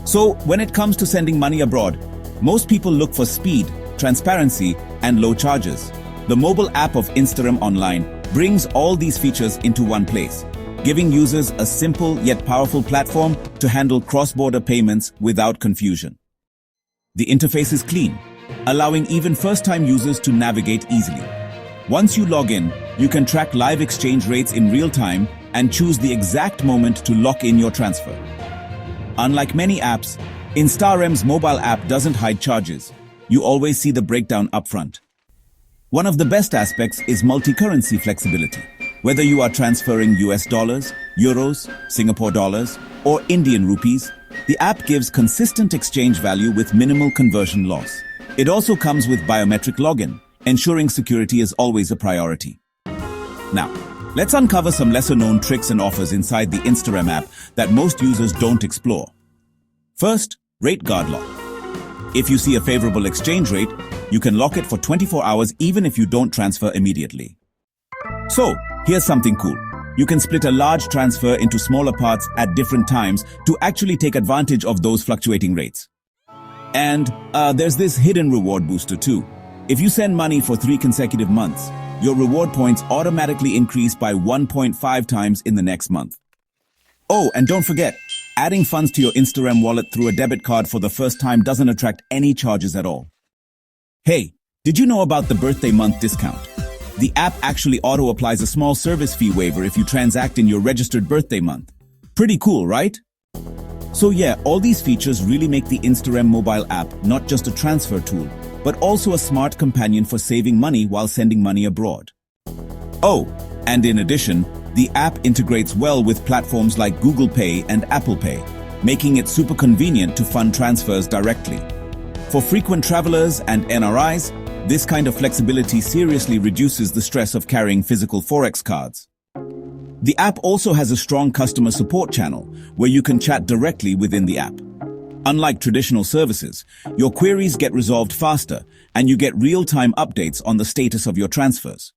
So when it comes to sending money abroad, most people look for speed, transparency, and low charges. The mobile app of Instarem Online brings all these features into one place, giving users a simple yet powerful platform to handle cross-border payments without confusion. The interface is clean, allowing even first-time users to navigate easily. Once you log in, you can track live exchange rates in real time and choose the exact moment to lock in your transfer. Unlike many apps, Instarem's mobile app doesn't hide charges. You always see the breakdown upfront. One of the best aspects is multi-currency flexibility. Whether you are transferring US dollars, euros, Singapore dollars, or Indian rupees, the app gives consistent exchange value with minimal conversion loss. It also comes with biometric login, ensuring security is always a priority. Now, let's uncover some lesser-known tricks and offers inside the Instarem app that most users don't explore. First, Rate Guard Lock. If you see a favorable exchange rate, you can lock it for 24 hours even if you don't transfer immediately. So, here's something cool. You can split a large transfer into smaller parts at different times to actually take advantage of those fluctuating rates. And there's this hidden reward booster too. If you send money for 3 consecutive months, your reward points automatically increase by 1.5 times in the next month. Oh, and don't forget, adding funds to your Instarem wallet through a debit card for the first time doesn't attract any charges at all. Hey, did you know about the birthday month discount? The app actually auto-applies a small service fee waiver if you transact in your registered birthday month. Pretty cool, right? So yeah, all these features really make the Instarem mobile app not just a transfer tool, but also a smart companion for saving money while sending money abroad. Oh, and in addition, the app integrates well with platforms like Google Pay and Apple Pay, making it super convenient to fund transfers directly. For frequent travelers and NRIs, this kind of flexibility seriously reduces the stress of carrying physical Forex cards. The app also has a strong customer support channel where you can chat directly within the app. Unlike traditional services, your queries get resolved faster and you get real-time updates on the status of your transfers.